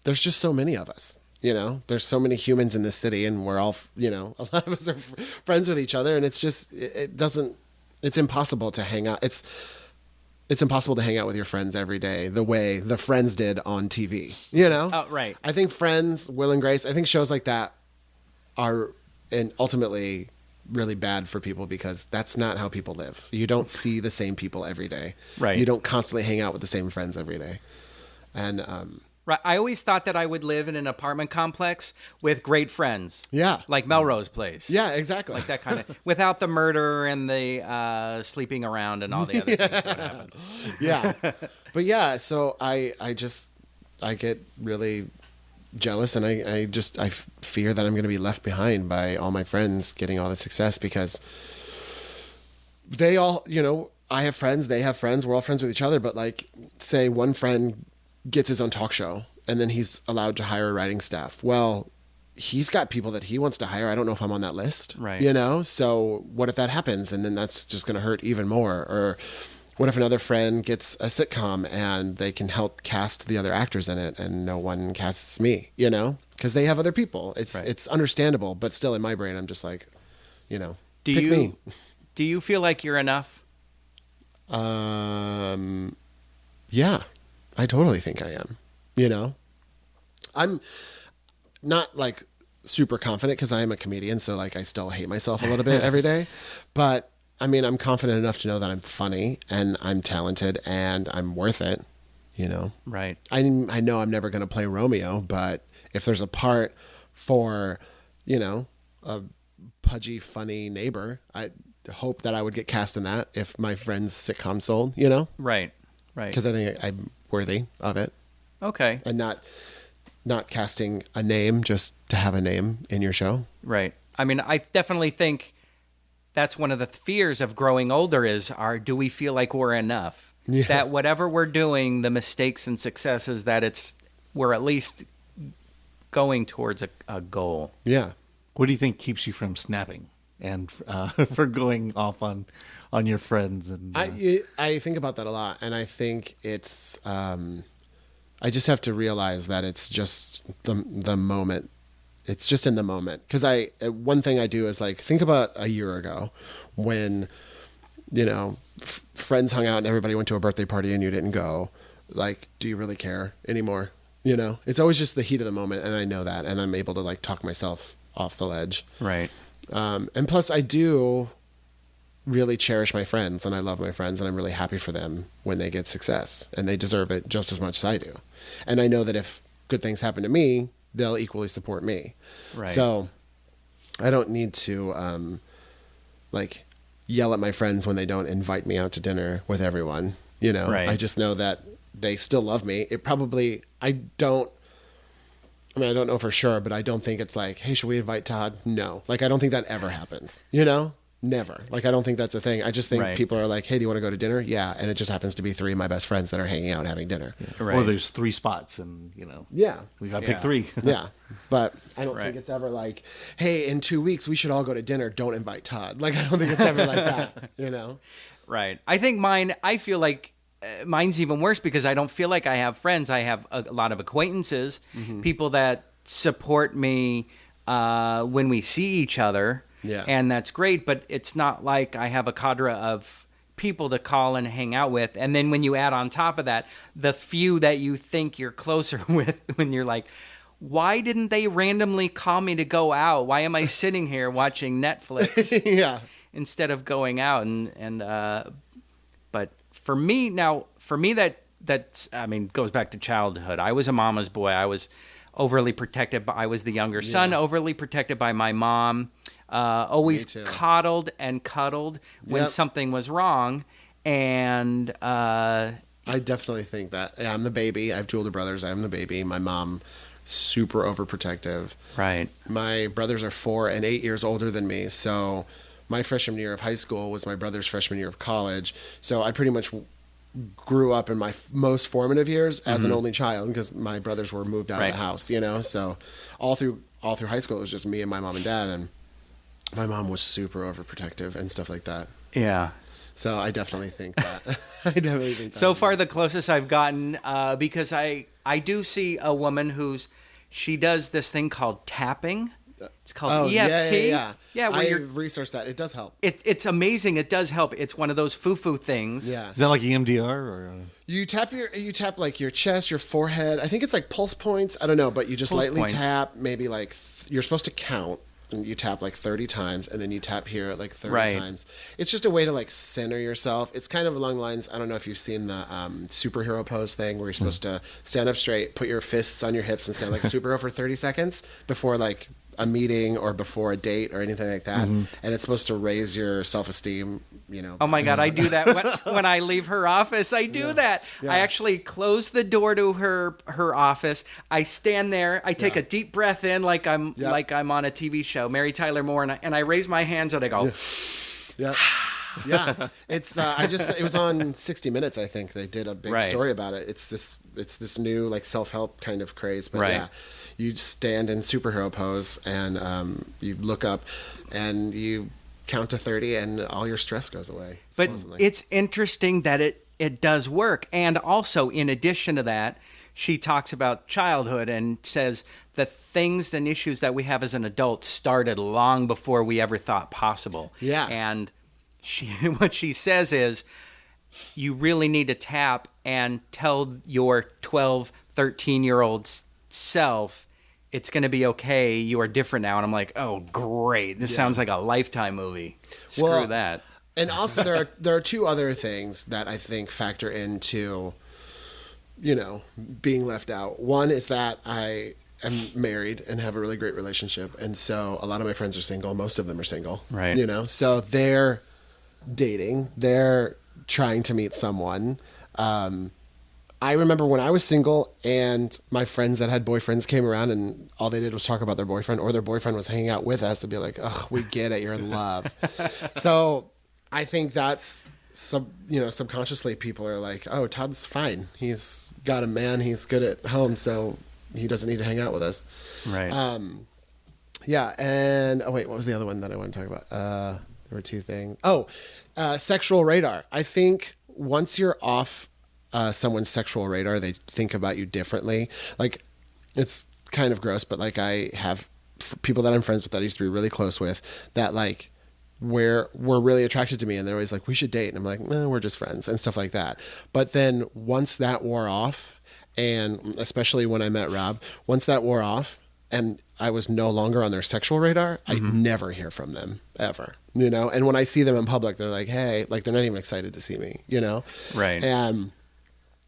there's just so many of us. You know, there's so many humans in this city, and we're all, you know, a lot of us are friends with each other, and it's just it's impossible to hang out. It's impossible to hang out with your friends every day the way the Friends did on TV. You know? Oh, right. I think Friends, Will and Grace, I think shows like that are and ultimately really bad for people because that's not how people live. You don't see the same people every day. Right. You don't constantly hang out with the same friends every day. And right. I always thought that I would live in an apartment complex with great friends. Yeah. Like Melrose Place. Yeah, exactly. Like that kind of, without the murder and the sleeping around and all the other things that happen. Yeah. But yeah, so I get really jealous, and I fear that I'm going to be left behind by all my friends getting all the success because they all, you know, I have friends, they have friends, we're all friends with each other, but like say one friend gets his own talk show and then he's allowed to hire a writing staff. Well, he's got people that he wants to hire. I don't know if I'm on that list, right? You know, so what if that happens? And then that's just going to hurt even more. Or what if another friend gets a sitcom and they can help cast the other actors in it and no one casts me, you know, because they have other people. It's understandable, but still in my brain, I'm just like, you know, pick me. Do you feel like you're enough? Yeah, I totally think I am, you know, I'm not like super confident because I am a comedian. So like, I still hate myself a little bit every day, but I mean, I'm confident enough to know that I'm funny and I'm talented and I'm worth it, you know? Right. I know I'm never going to play Romeo, but if there's a part for, you know, a pudgy, funny neighbor, I hope that I would get cast in that if my friend's sitcom sold, you know? Right. Right. Because I think I'm worthy of it. Okay. And not casting a name just to have a name in your show. Right. I mean, I definitely think that's one of the fears of growing older do we feel like we're enough? Yeah. That whatever we're doing, the mistakes and successes, that we're at least going towards a goal. Yeah. What do you think keeps you from snapping and for going off on your friends? And I think about that a lot, and I think it's I just have to realize that it's just the moment. It's just in the moment. Because one thing I do is like, think about a year ago when, you know, friends hung out and everybody went to a birthday party and you didn't go. Like, do you really care anymore? You know, it's always just the heat of the moment. And I know that. And I'm able to like talk myself off the ledge. Right. And plus I do really cherish my friends and I love my friends and I'm really happy for them when they get success and they deserve it just as much as I do. And I know that if good things happen to me, they'll equally support me. Right. So I don't need to like yell at my friends when they don't invite me out to dinner with everyone. You know, right. I just know that they still love me. I don't know for sure, but I don't think it's like, hey, should we invite Todd? No. Like, I don't think that ever happens, you know? Never. Like, I don't think that's a thing. I just think right. people are like, hey, do you want to go to dinner? Yeah. And it just happens to be three of my best friends that are hanging out having dinner. Yeah. Right. Or there's 3 spots and, you know. Yeah. We got to pick 3. Yeah. But I don't right. think it's ever like, hey, in 2 weeks, we should all go to dinner. Don't invite Todd. Like, I don't think it's ever like that, you know? Right. I think I feel like mine's even worse because I don't feel like I have friends. I have a lot of acquaintances, mm-hmm. people that support me when we see each other. Yeah. And that's great, but it's not like I have a cadre of people to call and hang out with. And then when you add on top of that, the few that you think you're closer with, when you're like, why didn't they randomly call me to go out? Why am I sitting here watching Netflix Yeah. instead of going out? But for me that's, I mean, goes back to childhood. I was a mama's boy. I was overly protected. I was the younger son, overly protected by my mom. Always coddled and cuddled when something was wrong. And I definitely think that. Yeah, I'm the baby. I have two older brothers. I'm the baby. My mom, super overprotective. Right. My brothers are 4 and 8 years older than me. So my freshman year of high school was my brother's freshman year of college. So I pretty much grew up in my most formative years as an only child because my brothers were moved out of the house, you know? So all through high school, it was just me and my mom and dad. And my mom was super overprotective and stuff like that. Yeah. So I definitely think that. So far, the closest I've gotten, because I do see a woman she does this thing called tapping. It's called EFT. Yeah, I've researched that. It does help. It's amazing. It does help. It's one of those foo-foo things. Yeah. Is that like EMDR or? You tap like your chest, your forehead. I think it's like pulse points. I don't know, but you just lightly tap. Maybe like you're supposed to count. And you tap like 30 times, and then you tap here like 30 times. It's just a way to like center yourself. It's kind of along the lines, I don't know if you've seen the superhero pose thing where you're supposed to stand up straight, put your fists on your hips, and stand like a superhero for 30 seconds before like a meeting or before a date or anything like that. And it's supposed to raise your self-esteem, you know. Oh my God, I do that when I leave her office. I do that. Yeah. I actually close the door to her office. I stand there. I take a deep breath in like I'm on a TV show, Mary Tyler Moore, and I raise my hands and I go, Yeah. It's it was on 60 Minutes, I think. They did a big story about it. It's this new like self-help kind of craze, but yeah. You stand in superhero pose and you look up and you count to 30 and all your stress goes away. But supposedly. it's interesting that it does work. And also, in addition to that, she talks about childhood and says the things and issues that we have as an adult started long before we ever thought possible. Yeah. And what she says is you really need to tap and tell your 12, 13-year-old self it's going to be okay. You are different now. And I'm like, oh, great. This sounds like a Lifetime movie. Screw that. And also there are two other things that I think factor into, you know, being left out. One is that I am married and have a really great relationship. And so a lot of my friends are single. Most of them are single. Right. You know, so they're dating. They're trying to meet someone. I remember when I was single and my friends that had boyfriends came around and all they did was talk about their boyfriend or their boyfriend was hanging out with us to be like, oh, we get it. You're in love. So I think that's subconsciously people are like, oh, Todd's fine. He's got a man. He's good at home. So he doesn't need to hang out with us. Right. Yeah. And what was the other one that I want to talk about? There were two things. Sexual radar. I think once you're off someone's sexual radar, they think about you differently. Like, it's kind of gross, but like I have people that I'm friends with that I used to be really close with that like were really attracted to me, and they're always like, we should date. And I'm like, we're just friends and stuff like that. But then once that wore off, and especially when I met Rob, once that wore off and I was no longer on their sexual radar, I never hear from them ever, you know? And when I see them in public, they're like, hey, like they're not even excited to see me, you know? Right. And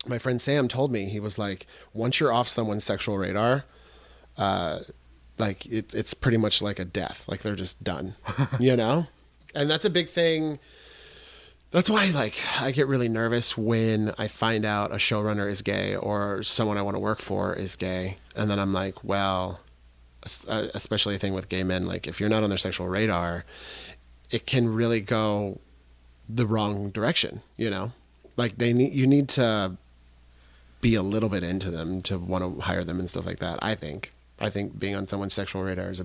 my friend Sam told me, he was like, once you're off someone's sexual radar, like it's pretty much like a death. Like they're just done, you know? And that's a big thing. That's why like I get really nervous when I find out a showrunner is gay or someone I want to work for is gay. And then I'm like, well, especially a thing with gay men, like if you're not on their sexual radar, it can really go the wrong direction, you know? Like you need to be a little bit into them to want to hire them and stuff like that. I think being on someone's sexual radar is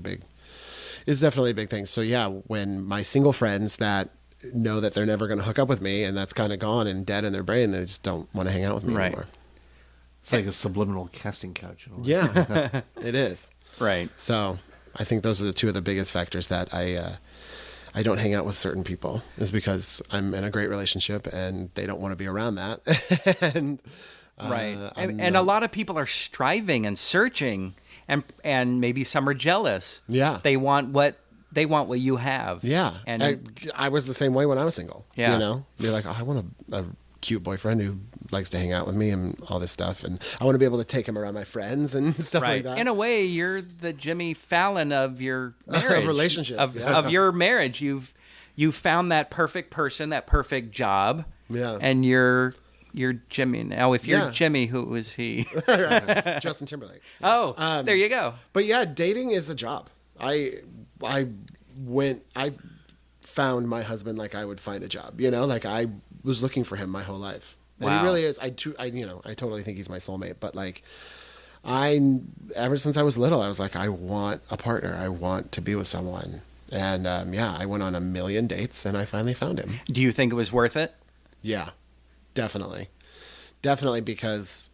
definitely a big thing. So yeah, when my single friends that know that they're never going to hook up with me and that's kind of gone and dead in their brain, they just don't want to hang out with me anymore. It's like a subliminal casting couch. Yeah, it is. Right. So I think those are the two of the biggest factors that I don't hang out with certain people, is because I'm in a great relationship and they don't want to be around that. and Right. And a lot of people are striving and searching, and maybe some are jealous. Yeah. They want what you have. Yeah. And I was the same way when I was single. Yeah. You know, you're like, oh, I want a cute boyfriend who likes to hang out with me and all this stuff. And I want to be able to take him around my friends and stuff like that. In a way, you're the Jimmy Fallon of your marriage. Of relationships. Of your marriage. You've found that perfect person, that perfect job. Yeah. And you're Jimmy. Now, if you're Yeah. Jimmy, who is he? Right. Justin Timberlake. Oh, there you go. But yeah, dating is a job. I found my husband like I would find a job, you know, like I was looking for him my whole life. And Wow. he really is. I totally think he's my soulmate, but like ever since I was little, I was like, I want a partner. I want to be with someone. And I went on a million dates and I finally found him. Do you think it was worth it? Yeah, definitely. Definitely, because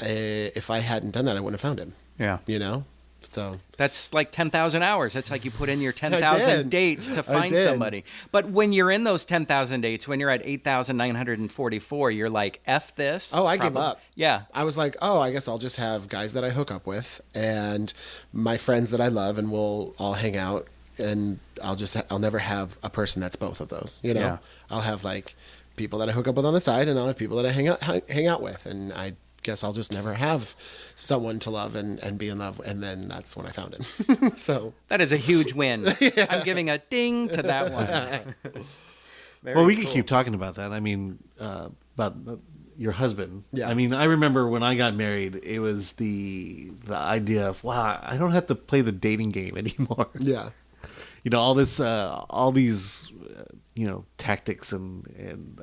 if I hadn't done that, I wouldn't have found him, Yeah. you know? So That's like 10,000 hours. That's like you put in your I 10,000 did. dates to I find did. somebody. But when you're in those 10,000 dates, when you're at 8,944, you're like, F this. Oh, I gave up. Yeah. I was like, oh, I guess I'll just have guys that I hook up with and my friends that I love, and we'll all hang out, and I'll never have a person that's both of those, you know? Yeah. I'll have like people that I hook up with on the side, and I'll have people that I hang out with, and I guess I'll just never have someone to love and be in love, and then that's when I found him. So That is a huge win. I'm giving a ding to that one. Very Well, we could cool. keep talking about that. I mean, about your husband. Yeah. I mean, I remember when I got married, it was the idea of, wow, I don't have to play the dating game anymore. yeah. You know, all these, tactics and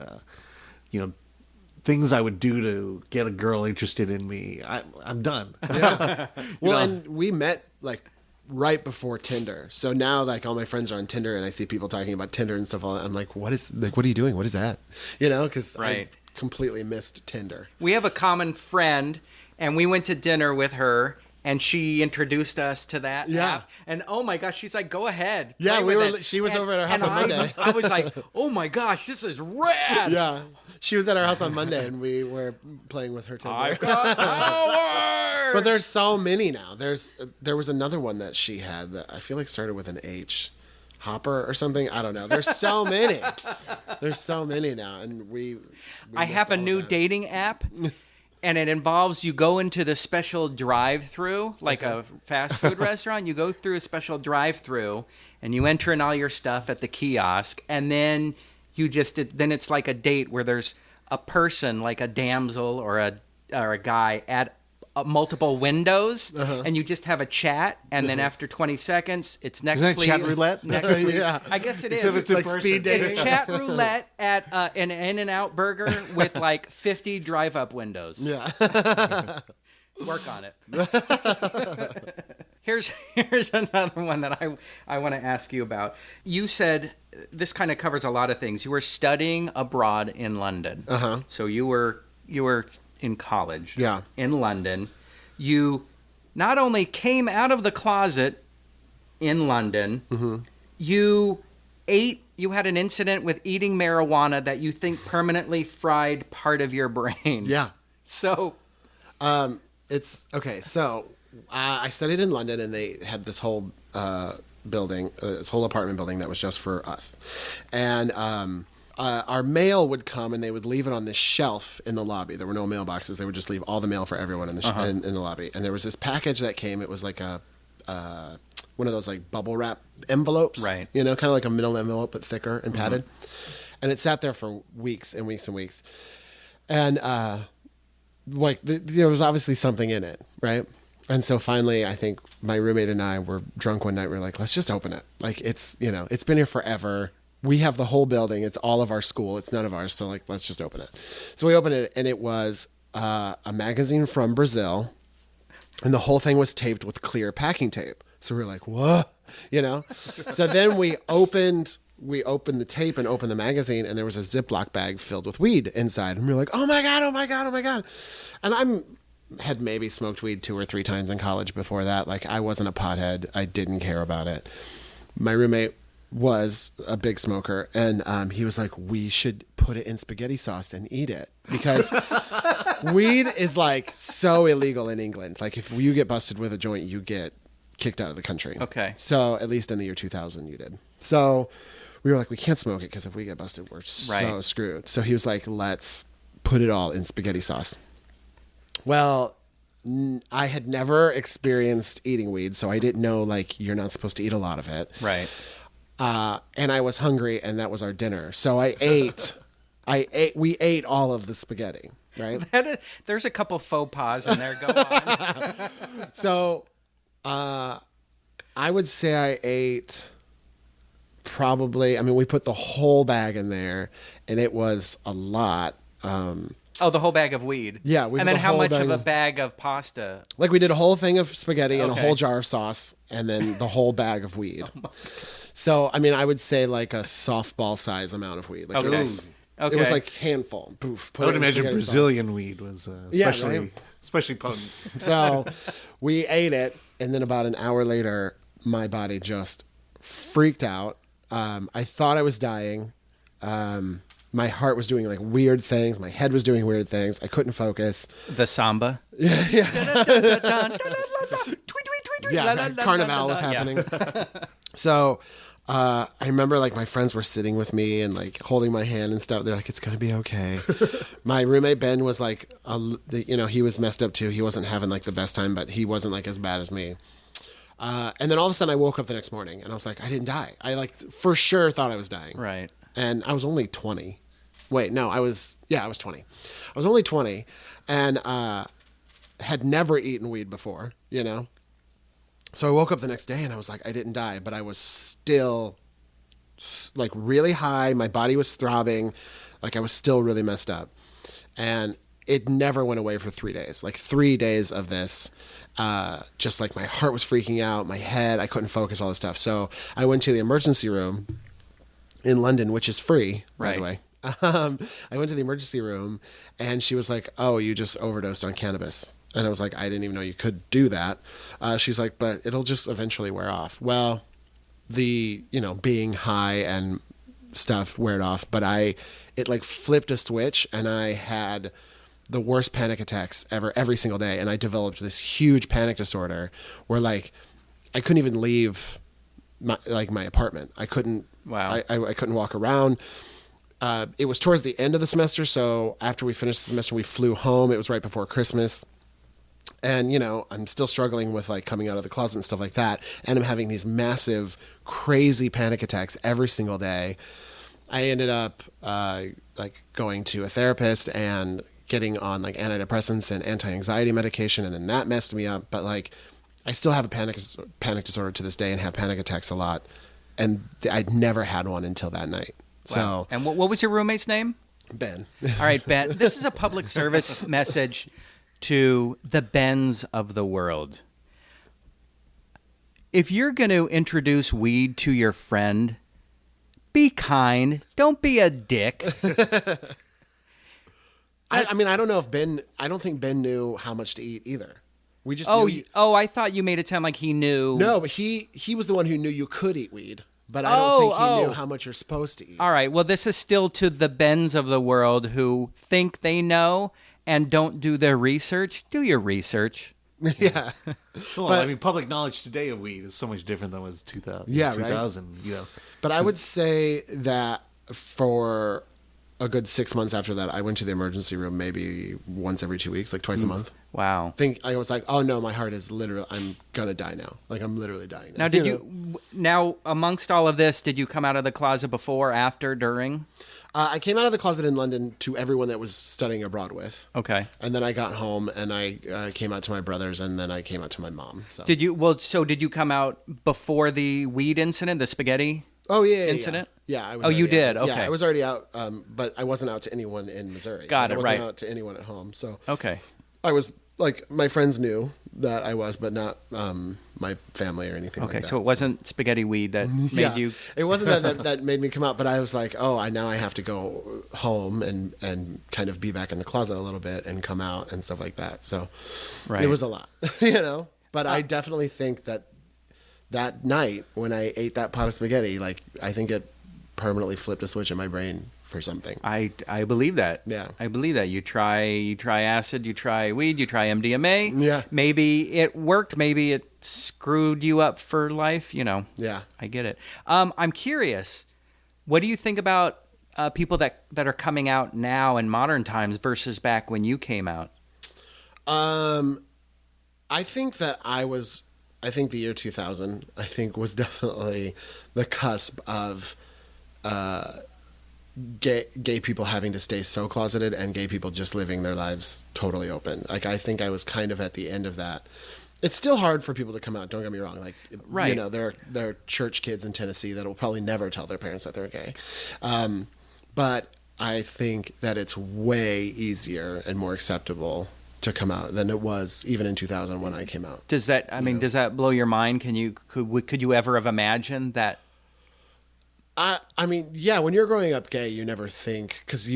things I would do to get a girl interested in me. I'm done. Yeah. Well, and we met like right before Tinder. So now like all my friends are on Tinder, and I see people talking about Tinder and stuff. I'm like, what are you doing? What is that? You know, because Right. I completely missed Tinder. We have a common friend, and we went to dinner with her, and she introduced us to that Yeah. app. And oh my gosh, she's like, go ahead. Yeah, play with it. she was over at our house And on Monday. I was like, oh my gosh, this is rad. Yeah. She was at our house on Monday, and we were playing with her Tinder. I've got power. But there's so many now. There was another one that she had that I feel like started with an H. Hopper or something. I don't know. There's so many. There's so many now. And we I missed have a all new of that. dating app, and it involves you go into the special drive-through, like a fast food restaurant. You go through a special drive-through, and you enter in all your stuff at the kiosk, and then then it's like a date where there's a person, like a damsel or a guy at multiple windows, and you just have a chat, and then after 20 seconds, it's next Isn't that please. chat roulette? Next please. Yeah. I guess it Except is. it's in like person. speed dating. It's chat roulette at an In-N-Out burger with like 50 drive-up windows. Yeah. Work on it. Here's another one that I want to ask you about. You said this kind of covers a lot of things. You were studying abroad in London. Uh-huh. So you were in college. Yeah. In London. You not only came out of the closet in London, you had an incident with eating marijuana that you think permanently fried part of your brain. Yeah. So It's okay. So I studied in London, and they had this whole building, this whole apartment building that was just for us. And our mail would come, and they would leave it on this shelf in the lobby. There were no mailboxes. They would just leave all the mail for everyone in the in the lobby. And there was this package that came. It was like a one of those like bubble wrap envelopes, Right. You know, kind of like a middle envelope but thicker and padded. And it sat there for weeks and weeks and weeks. And there was obviously something in it, right? And so finally, I think my roommate and I were drunk one night. We were like, let's just open it. Like, it's been here forever. We have the whole building. It's all of our school. It's none of ours. So like, let's just open it. So we opened it, and it was a magazine from Brazil, and the whole thing was taped with clear packing tape. So we were like, what? So then we opened the tape and opened the magazine, and there was a Ziploc bag filled with weed inside. And we were like, oh my God, oh my God, oh my God. And I'm had maybe smoked weed 2 or 3 times in college before that. Like, I wasn't a pothead. I didn't care about it. My roommate was a big smoker, and he was like, we should put it in spaghetti sauce and eat it, because weed is like so illegal in England. Like, if you get busted with a joint, you get kicked out of the country. Okay. So at least in the year 2000 you did. So we were like, we can't smoke it because if we get busted, we're so screwed. So he was like, let's put it all in spaghetti sauce. Well, I had never experienced eating weed, so I didn't know, like, you're not supposed to eat a lot of it. Right. And I was hungry, and that was our dinner. So we ate all of the spaghetti, right? There's a couple faux pas in there. Go on. So, I would say I ate probably, I mean, we put the whole bag in there, and it was a lot. The whole bag of weed. Yeah. And then how much of a bag of pasta? Like, we did a whole thing of spaghetti and a whole jar of sauce, and then the whole bag of weed. So, I mean, I would say like a softball size amount of weed. Like, it was like handful. Poof. I would imagine Brazilian weed was especially potent. So we ate it, and then about an hour later, my body just freaked out. I thought I was dying. My heart was doing like weird things. My head was doing weird things. I couldn't focus. The samba. Yeah. Carnival was happening. So I remember like my friends were sitting with me and like holding my hand and stuff. They're like, it's going to be okay. My roommate Ben was like, he was messed up too. He wasn't having like the best time, but he wasn't like as bad as me. And then all of a sudden I woke up the next morning and I was like, I didn't die. I like for sure thought I was dying. Right. And I was only 20. Wait, no, I was 20. I was only 20 and had never eaten weed before, you know? So I woke up the next day and I was like, I didn't die, but I was still like really high. My body was throbbing. Like, I was still really messed up. And it never went away for 3 days. Like 3 days of this, just like my heart was freaking out, my head, I couldn't focus, all this stuff. So I went to the emergency room in London, which is free, by the way. I went to the emergency room and she was like, oh, you just overdosed on cannabis. And I was like, I didn't even know you could do that. She's like, but it'll just eventually wear off. Well, being high and stuff wear off, but it like flipped a switch and I had the worst panic attacks ever, every single day. And I developed this huge panic disorder where like, I couldn't even leave my apartment. I couldn't, I couldn't walk around. It was towards the end of the semester. So after we finished the semester, we flew home. It was right before Christmas. And, I'm still struggling with like coming out of the closet and stuff like that. And I'm having these massive, crazy panic attacks every single day. I ended up going to a therapist and getting on like antidepressants and anti-anxiety medication. And then that messed me up. But like, I still have a panic disorder to this day and have panic attacks a lot. And I'd never had one until that night. Wow. So, and what was your roommate's name? Ben. All right, Ben. This is a public service message to the Bens of the world. If you're going to introduce weed to your friend, be kind. Don't be a dick. I mean, I don't know if I don't think Ben knew how much to eat either. We just I thought you made it sound like he knew. No, but he was the one who knew you could eat weed. But I don't think he knew how much you're supposed to eat. All right. Well, this is still to the Bens of the world who think they know and don't do their research. Do your research. Yeah. Well, I mean, public knowledge today of weed is so much different than it was 2000. Yeah, 2000, right. But I would say that for a good 6 months after that, I went to the emergency room maybe once every 2 weeks, like twice a month. Wow. I was like, oh no, my heart is literally, I'm going to die now. Like, I'm literally dying now. Now, now, amongst all of this, did you come out of the closet before, after, during? I came out of the closet in London to everyone that was studying abroad with. Okay. And then I got home and I came out to my brothers and then I came out to my mom. So. Did you come out before the weed incident, the spaghetti incident? Yeah, I was. Oh, you did? Out. Okay. Yeah, I was already out, but I wasn't out to anyone in Missouri. Got it, I wasn't right. out to anyone at home. So okay. I was like, my friends knew that I was, but not my family or anything like that. Okay, so it wasn't spaghetti weed that made you... It wasn't that made me come out, but I was like, oh, now I have to go home and kind of be back in the closet a little bit and come out and stuff like that. So It was a lot, But I definitely think that night when I ate that pot of spaghetti, like, I think it permanently flipped a switch in my brain for something. I believe that. Yeah. I believe that. You try acid, you try weed, you try MDMA. Yeah. Maybe it worked. Maybe it screwed you up for life. Yeah. I get it. I'm curious. What do you think about people that are coming out now in modern times versus back when you came out? I think that I think the year 2000, I think, was definitely the cusp of gay people having to stay so closeted and gay people just living their lives totally open. Like, I think I was kind of at the end of that. It's still hard for people to come out, don't get me wrong. Like, right. There are church kids in Tennessee that will probably never tell their parents that they're gay. But I think that it's way easier and more acceptable to come out than it was even in 2000 when I came out. Does that blow your mind? Could you ever have imagined that? I mean, yeah, when you're growing up gay, you never think, because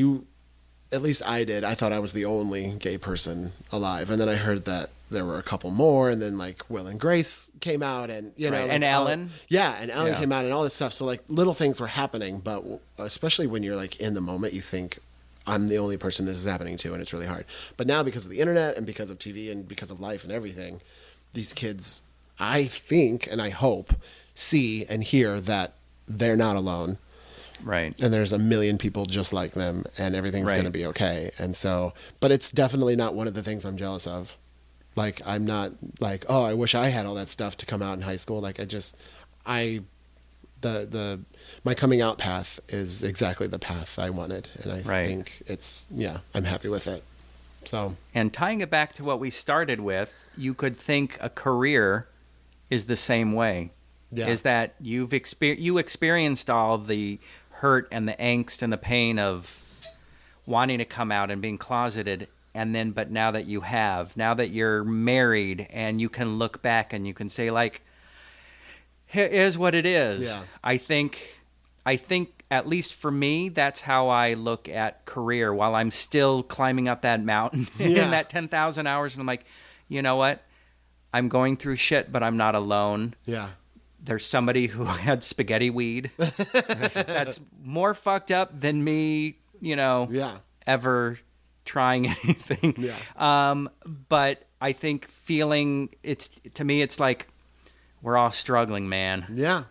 at least I did, I thought I was the only gay person alive. And then I heard that there were a couple more, and then like Will and Grace came out, and right. like, and Ellen. And Ellen came out and all this stuff. So like little things were happening, but especially when you're like in the moment, you think, I'm the only person this is happening to, and it's really hard. But now, because of the internet and because of TV and because of life and everything, these kids, I think, and I hope, see and hear that they're not alone. Right. And there's a million people just like them, and everything's going to be okay. And so, but it's definitely not one of the things I'm jealous of. Like, I'm not like, oh, I wish I had all that stuff to come out in high school. Like, my coming out path is exactly the path I wanted. And I think I'm happy with it. So. And tying it back to what we started with, you could think a career is the same way. Yeah. Is that you experienced all the hurt and the angst and the pain of wanting to come out and being closeted, but now that you're married and you can look back and you can say, like, here's what it is. Yeah. I think at least for me, that's how I look at career while I'm still climbing up that mountain in that 10,000 hours. And I'm like, you know what? I'm going through shit, but I'm not alone. Yeah. There's somebody who had spaghetti weed that's more fucked up than me, ever trying anything. Yeah. But I think to me, it's like we're all struggling, man. Yeah.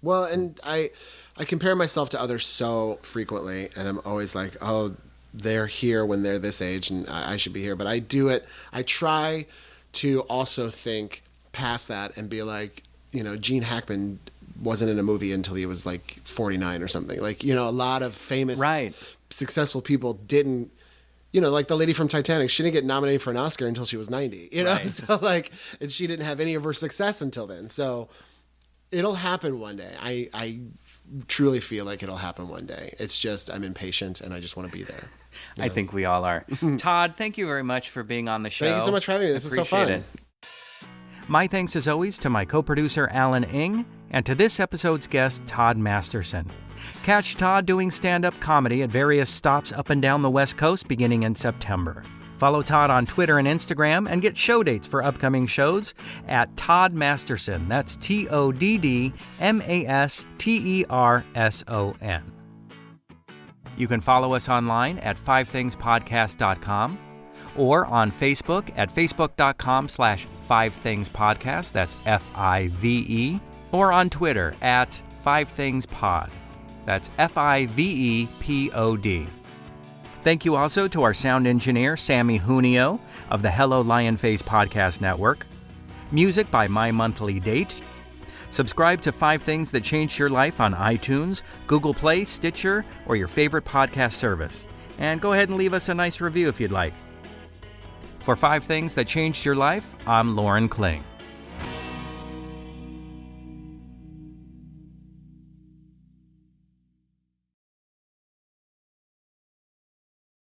Well, and I compare myself to others so frequently, and I'm always like, oh, they're here when they're this age, and I should be here. But I do it. I try to also think past that and be like, Gene Hackman wasn't in a movie until he was like 49 or something. Like, a lot of famous, successful people didn't, like the lady from Titanic, she didn't get nominated for an Oscar until she was 90, So like, and she didn't have any of her success until then. So it'll happen one day. I truly feel like it'll happen one day. It's just, I'm impatient and I just want to be there. I think we all are. Todd, thank you very much for being on the show. Thank you so much for having me. This is so fun. My thanks, as always, to my co-producer, Alan Ng, and to this episode's guest, Todd Masterson. Catch Todd doing stand-up comedy at various stops up and down the West Coast beginning in September. Follow Todd on Twitter and Instagram and get show dates for upcoming shows at Todd Masterson. That's TODDMASTERSON. You can follow us online at fivethingspodcast.com. or on Facebook at facebook.com/5thingspodcast, that's FIVE, or on Twitter at 5thingspod, that's FIVEPOD. Thank you also to our sound engineer, Sammy Junio, of the Hello Lion Face Podcast Network. Music by My Monthly Date. Subscribe to 5 Things That Changed Your Life on iTunes, Google Play, Stitcher, or your favorite podcast service. And go ahead and leave us a nice review if you'd like. For 5 Things That Changed Your Life, I'm Lauren Kling.